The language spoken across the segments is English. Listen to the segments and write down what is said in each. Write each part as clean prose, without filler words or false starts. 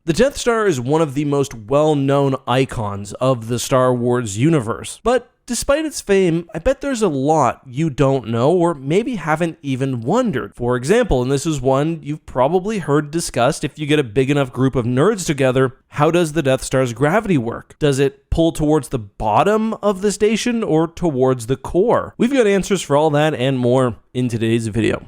The Death Star is one of the most well-known icons of the Star Wars universe, but despite its fame, I bet there's a lot you don't know or maybe haven't even wondered. For example, and this is one you've probably heard discussed if you get a big enough group of nerds together, how does the Death Star's gravity work? Does it pull towards the bottom of the station or towards the core? We've got answers for all that and more in today's video.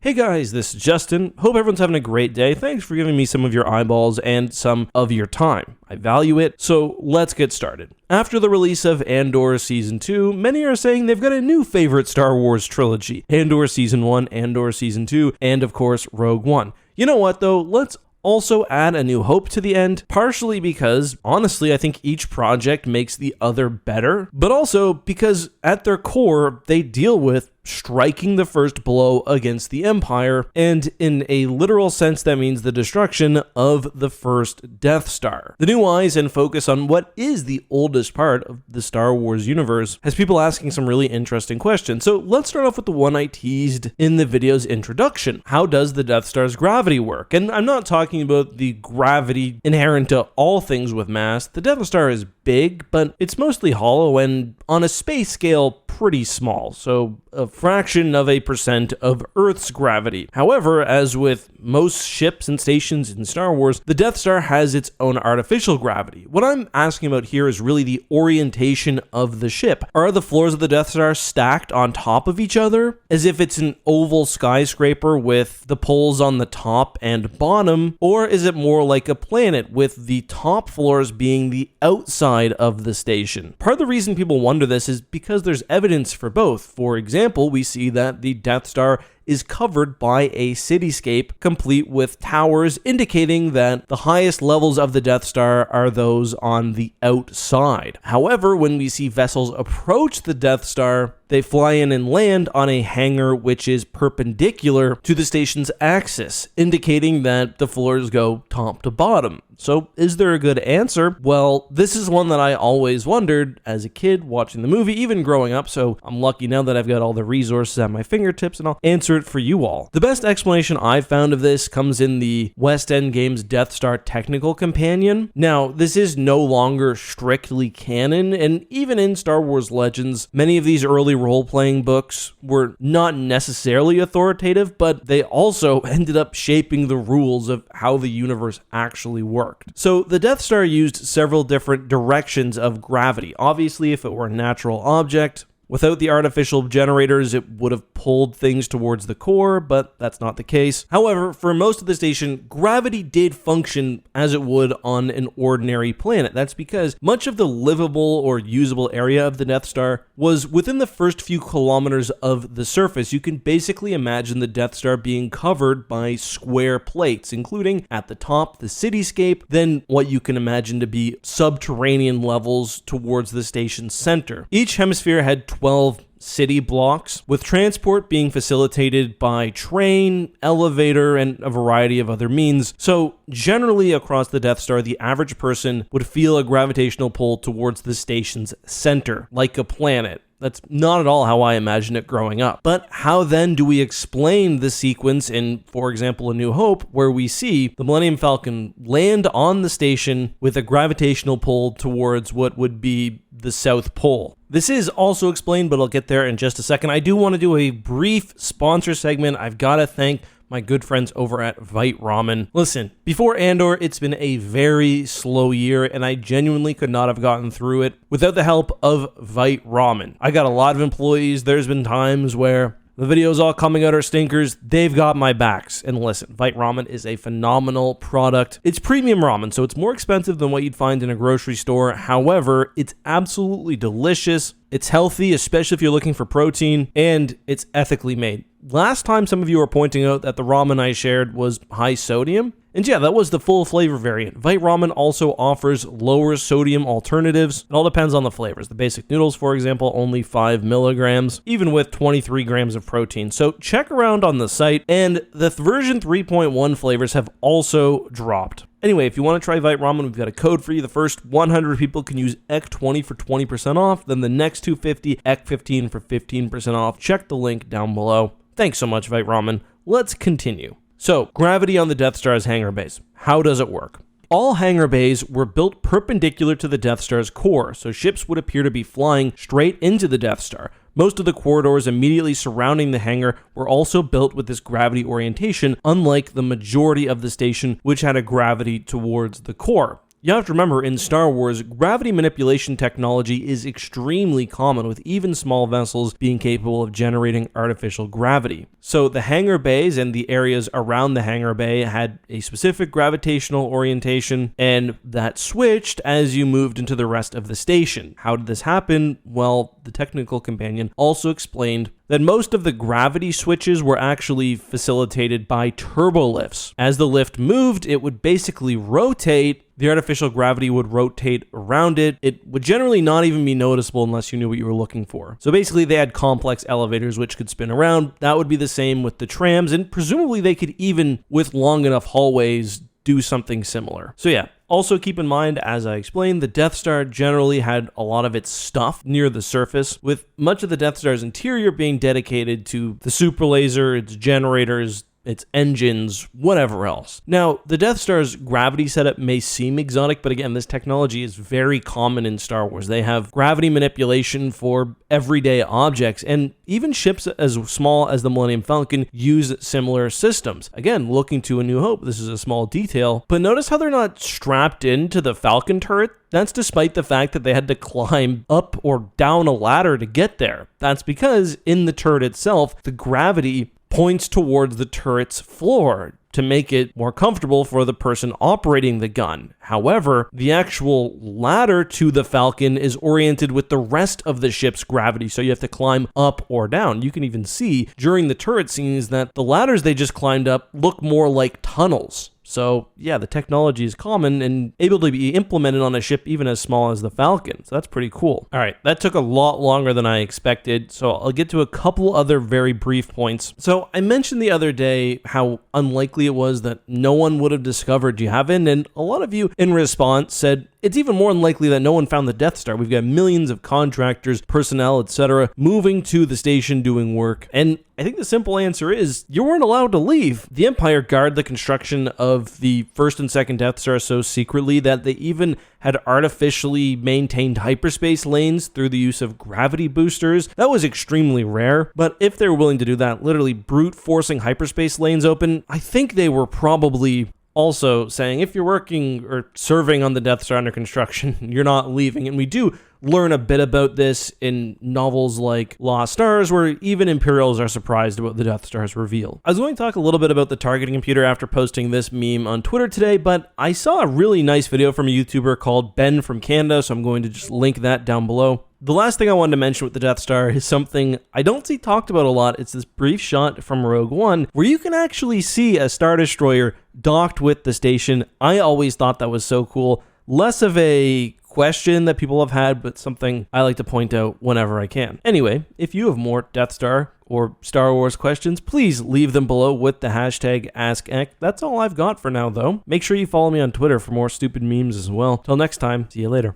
Hey guys, this is Justin. Hope everyone's having a great day. Thanks for giving me some of your eyeballs and some of your time. I value it, so let's get started. After the release of Andor Season 2, many are saying they've got a new favorite Star Wars trilogy. Andor Season 1, Andor Season 2, and of course, Rogue One. You know what though? Let's also add A New Hope to the end, partially because, honestly, I think each project makes the other better, but also because at their core, they deal with striking the first blow against the Empire, and in a literal sense that means the destruction of the first Death Star. The new eyes and focus on what is the oldest part of the Star Wars universe has people asking some really interesting questions. So let's start off with the one I teased in the video's introduction. How does the Death Star's gravity work? And I'm not talking about the gravity inherent to all things with mass. The Death Star is big, but it's mostly hollow and on a space scale pretty small, so a fraction of a percent of Earth's gravity. However, as with most ships and stations in Star Wars, the Death Star has its own artificial gravity. What I'm asking about here is really the orientation of the ship. Are the floors of the Death Star stacked on top of each other, as if it's an oval skyscraper with the poles on the top and bottom, or is it more like a planet with the top floors being the outside of the station? Part of the reason people wonder this is because there's evidence for both. For example, we see that the Death Star is covered by a cityscape complete with towers, indicating that the highest levels of the Death Star are those on the outside. However, when we see vessels approach the Death Star, they fly in and land on a hangar which is perpendicular to the station's axis, indicating that the floors go top to bottom. So is there a good answer? Well, this is one that I always wondered as a kid watching the movie, even growing up, so I'm lucky now that I've got all the resources at my fingertips and I'll answer it for you all. The best explanation I've found of this comes in the West End Games Death Star Technical Companion. Now, this is no longer strictly canon, and even in Star Wars Legends, many of these early role-playing books were not necessarily authoritative, but they also ended up shaping the rules of how the universe actually worked. So the Death Star used several different directions of gravity. Obviously, if it were a natural object, without the artificial generators, it would have pulled things towards the core, but that's not the case. However, for most of the station, gravity did function as it would on an ordinary planet. That's because much of the livable or usable area of the Death Star was within the first few kilometers of the surface. You can basically imagine the Death Star being covered by square plates, including at the top, the cityscape, then what you can imagine to be subterranean levels towards the station's center. Each hemisphere had 12 city blocks, with transport being facilitated by train, elevator, and a variety of other means. So generally across the Death Star, the average person would feel a gravitational pull towards the station's center, like a planet. That's not at all how I imagined it growing up. But how then do we explain the sequence in, for example, A New Hope, where we see the Millennium Falcon land on the station with a gravitational pull towards what would be the South Pole? This is also explained, but I'll get there in just a second. I do want to do a brief sponsor segment. I've got to thank my good friends over at Vite Ramen. Listen, before Andor, it's been a very slow year, and I genuinely could not have gotten through it without the help of Vite Ramen. I got a lot of employees. There's been times where the videos all coming out are stinkers. They've got my backs. And listen, Vite Ramen is a phenomenal product. It's premium ramen, so it's more expensive than what you'd find in a grocery store. However, it's absolutely delicious. It's healthy, especially if you're looking for protein, and it's ethically made. Last time, some of you were pointing out that the ramen I shared was high sodium. And yeah, that was the full flavor variant. Vite Ramen also offers lower sodium alternatives. It all depends on the flavors. The basic noodles, for example, only 5 milligrams, even with 23 grams of protein. So check around on the site, and the version 3.1 flavors have also dropped. Anyway, if you want to try Vite Ramen, we've got a code for you. The first 100 people can use EC20 for 20% off. Then the next 250, EC15 for 15% off. Check the link down below. Thanks so much, Vite Ramen. Let's continue. So, gravity on the Death Star's hangar bays. How does it work? All hangar bays were built perpendicular to the Death Star's core, so ships would appear to be flying straight into the Death Star. Most of the corridors immediately surrounding the hangar were also built with this gravity orientation, unlike the majority of the station, which had a gravity towards the core. You have to remember, in Star Wars, gravity manipulation technology is extremely common, with even small vessels being capable of generating artificial gravity. So the hangar bays and the areas around the hangar bay had a specific gravitational orientation, and that switched as you moved into the rest of the station. How did this happen? Well, the technical companion also explained that most of the gravity switches were actually facilitated by turbolifts. As the lift moved, it would basically rotate. The artificial gravity would rotate around it. It would generally not even be noticeable unless you knew what you were looking for. So basically, they had complex elevators which could spin around. That would be the same with the trams, and presumably they could even, with long enough hallways, do something similar. So yeah, also keep in mind, as I explained, the Death Star generally had a lot of its stuff near the surface, with much of the Death Star's interior being dedicated to the super laser, its generators, its engines, whatever else. Now, the Death Star's gravity setup may seem exotic, but again, this technology is very common in Star Wars. They have gravity manipulation for everyday objects, and even ships as small as the Millennium Falcon use similar systems. Again, looking to A New Hope, this is a small detail, but notice how they're not strapped into the Falcon turret. That's despite the fact that they had to climb up or down a ladder to get there. That's because in the turret itself, the gravity points towards the turret's floor to make it more comfortable for the person operating the gun. However, the actual ladder to the Falcon is oriented with the rest of the ship's gravity, so you have to climb up or down. You can even see during the turret scenes that the ladders they just climbed up look more like tunnels. So yeah, the technology is common and able to be implemented on a ship even as small as the Falcon. So that's pretty cool. All right, that took a lot longer than I expected. So I'll get to a couple other very brief points. So I mentioned the other day how unlikely it was that no one would have discovered Yavin, and a lot of you in response said, it's even more unlikely that no one found the Death Star. We've got millions of contractors, personnel, etc. moving to the station doing work. And I think the simple answer is you weren't allowed to leave. The Empire guarded the construction of the first and second Death Star so secretly that they even had artificially maintained hyperspace lanes through the use of gravity boosters. That was extremely rare, but if they were willing to do that, literally brute forcing hyperspace lanes open, I think they were probably also saying, if you're working or serving on the Death Star under construction, you're not leaving. And we do learn a bit about this in novels like Lost Stars, where even Imperials are surprised about the Death Star's reveal. I was going to talk a little bit about the targeting computer after posting this meme on Twitter today, but I saw a really nice video from a YouTuber called Ben from Canada, so I'm going to just link that down below. The last thing I wanted to mention with the Death Star is something I don't see talked about a lot. It's this brief shot from Rogue One where you can actually see a Star Destroyer docked with the station. I always thought that was so cool. Less of a question that people have had, but something I like to point out whenever I can. Anyway, if you have more Death Star or Star Wars questions, please leave them below with the hashtag AskEck. That's all I've got for now, though. Make sure you follow me on Twitter for more stupid memes as well. Till next time, see you later.